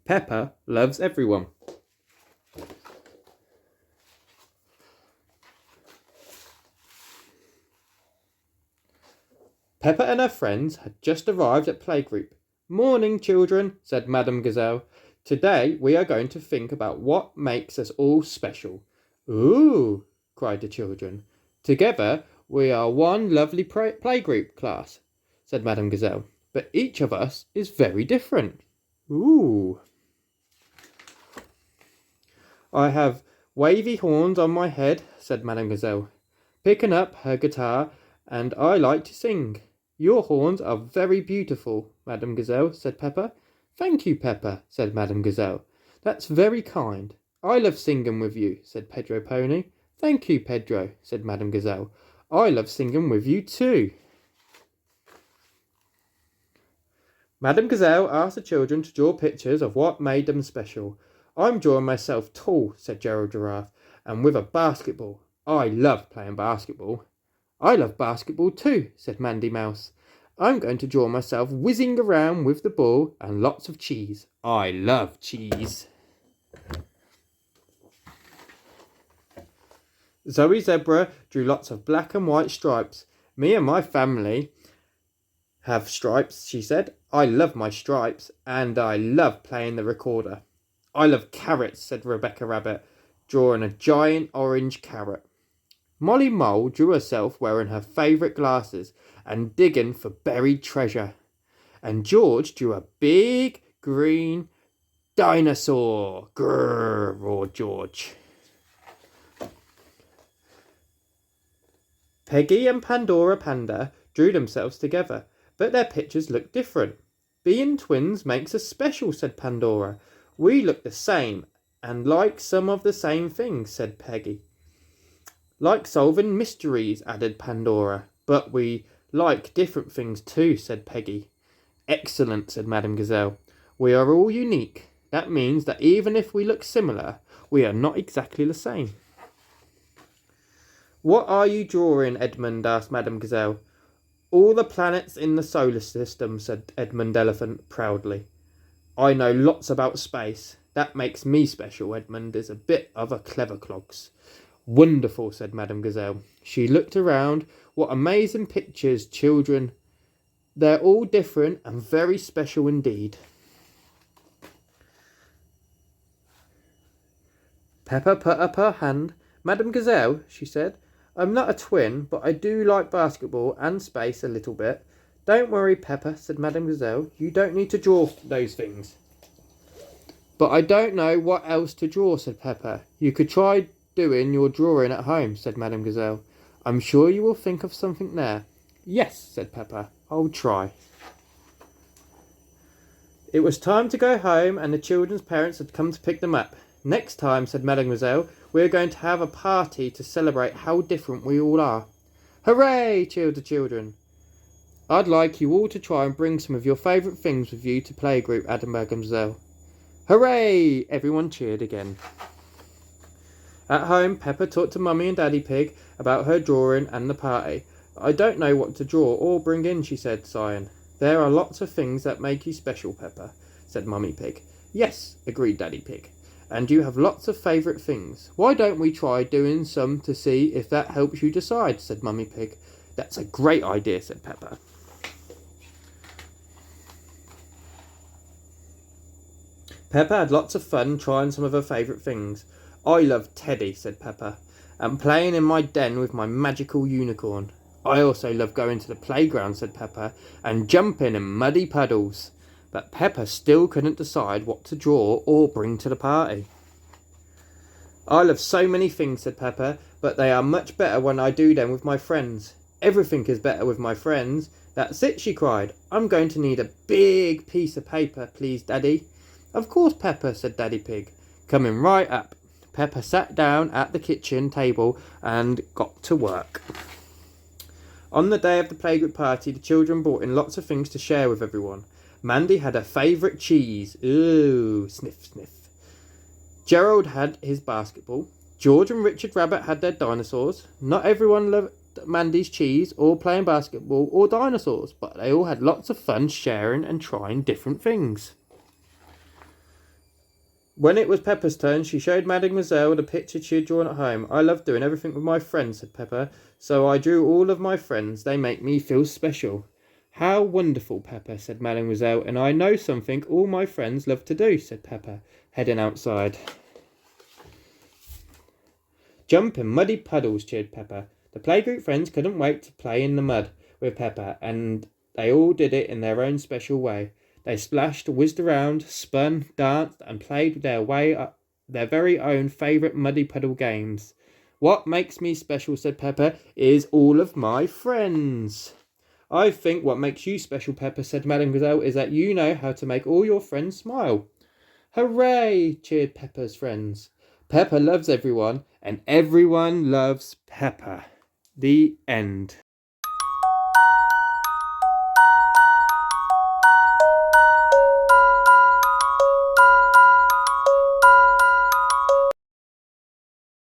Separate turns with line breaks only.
Peppa loves everyone. Peppa and her friends had just arrived at playgroup. "Morning, children," said Madame Gazelle. "Today we are going to think about what makes us all special." "Ooh!" cried the children. "Together we are one lovely playgroup class," said Madame Gazelle. "But each of us is very different." "Ooh!" "I have wavy horns on my head," said Madame Gazelle, picking up her guitar, "and I like to sing." "Your horns are very beautiful, Madame Gazelle," said Peppa. "Thank you, Peppa," said Madame Gazelle. "That's very kind. I love singing with you," said Pedro Pony. "Thank you, Pedro," said Madame Gazelle. "I love singing with you too." Madame Gazelle asked the children to draw pictures of what made them special. "I'm drawing myself tall," said Gerald Giraffe, "and with a basketball. I love playing basketball." "I love basketball too," said Mandy Mouse. "I'm going to draw myself whizzing around with the ball and lots of cheese. I love cheese." Zoe Zebra drew lots of black and white stripes. "Me and my family have stripes," she said. "I love my stripes, and I love playing the recorder." "I love carrots," said Rebecca Rabbit, drawing a giant orange carrot. Molly Mole drew herself wearing her favourite glasses and digging for buried treasure. And George drew a big green dinosaur. Grrr, roared George. Peggy and Pandora Panda drew themselves together, but their pictures looked different. "Being twins makes us special," said Pandora. "We look the same and like some of the same things," said Peggy. "Like solving mysteries," added Pandora. "But we like different things too," said Peggy. "Excellent," said Madame Gazelle. "We are all unique. That means that even if we look similar, we are not exactly the same." "What are you drawing, Edmund?" asked Madame Gazelle. "All the planets in the solar system," said Edmund Elephant proudly. "I know lots about space. That makes me special. Edmund is a bit of a clever clogs." "Wonderful," said Madame Gazelle. She looked around. "What amazing pictures, children. They're all different and very special indeed." Peppa put up her hand. "Madame Gazelle," she said, "I'm not a twin, but I do like basketball and space a little bit." "Don't worry, Peppa," said Madame Gazelle. "You don't need to draw those things." "But I don't know what else to draw," said Peppa. "You could try doing your drawing at home," said Madame Gazelle. "I'm sure you will think of something there." "Yes," said Peppa. "I'll try." It was time to go home, and the children's parents had come to pick them up. "Next time," said Madame Gazelle, "we are going to have a party to celebrate how different we all are." "Hooray!" cheered the children. "I'd like you all to try and bring some of your favourite things with you to playgroup," added Madame Gazelle. "Hooray!" Everyone cheered again. At home, Peppa talked to Mummy and Daddy Pig about her drawing and the party. "I don't know what to draw or bring in," she said, sighing. "There are lots of things that make you special, Peppa," said Mummy Pig. "Yes," agreed Daddy Pig. "And you have lots of favourite things. Why don't we try doing some to see if that helps you decide," said Mummy Pig. "That's a great idea," said Peppa. Peppa had lots of fun trying some of her favourite things. "I love Teddy," said Peppa, "and playing in my den with my magical unicorn." "I also love going to the playground," said Peppa, "and jumping in muddy puddles." But Peppa still couldn't decide what to draw or bring to the party. "I love so many things," said Peppa, "but they are much better when I do them with my friends." "Everything is better with my friends." "That's it," she cried. "I'm going to need a big piece of paper, please, Daddy." "Of course, Peppa," said Daddy Pig, coming right up. Peppa sat down at the kitchen table and got to work. On the day of the playgroup party, the children brought in lots of things to share with everyone. Mandy had her favourite cheese. Ooh, sniff, sniff. Gerald had his basketball. George and Richard Rabbit had their dinosaurs. Not everyone loved Mandy's cheese or playing basketball or dinosaurs, but they all had lots of fun sharing and trying different things. When it was Peppa's turn, she showed Mademoiselle the picture she had drawn at home. I love doing everything with my friends, said Peppa. So I drew all of my friends. They make me feel special. How wonderful, Peppa, said Mademoiselle. And I know something all my friends love to do, said Peppa, heading outside. Jump in muddy puddles, cheered Peppa. The playgroup friends couldn't wait to play in the mud with Peppa, and they all did it in their own special way. They splashed, whizzed around, spun, danced, and played their very own favourite muddy puddle games. What makes me special, said Peppa, is all of my friends. I think what makes you special, Peppa, said Mademoiselle, is that you know how to make all your friends smile. Hooray! Cheered Peppa's friends. Peppa loves everyone, and everyone loves Peppa. The end.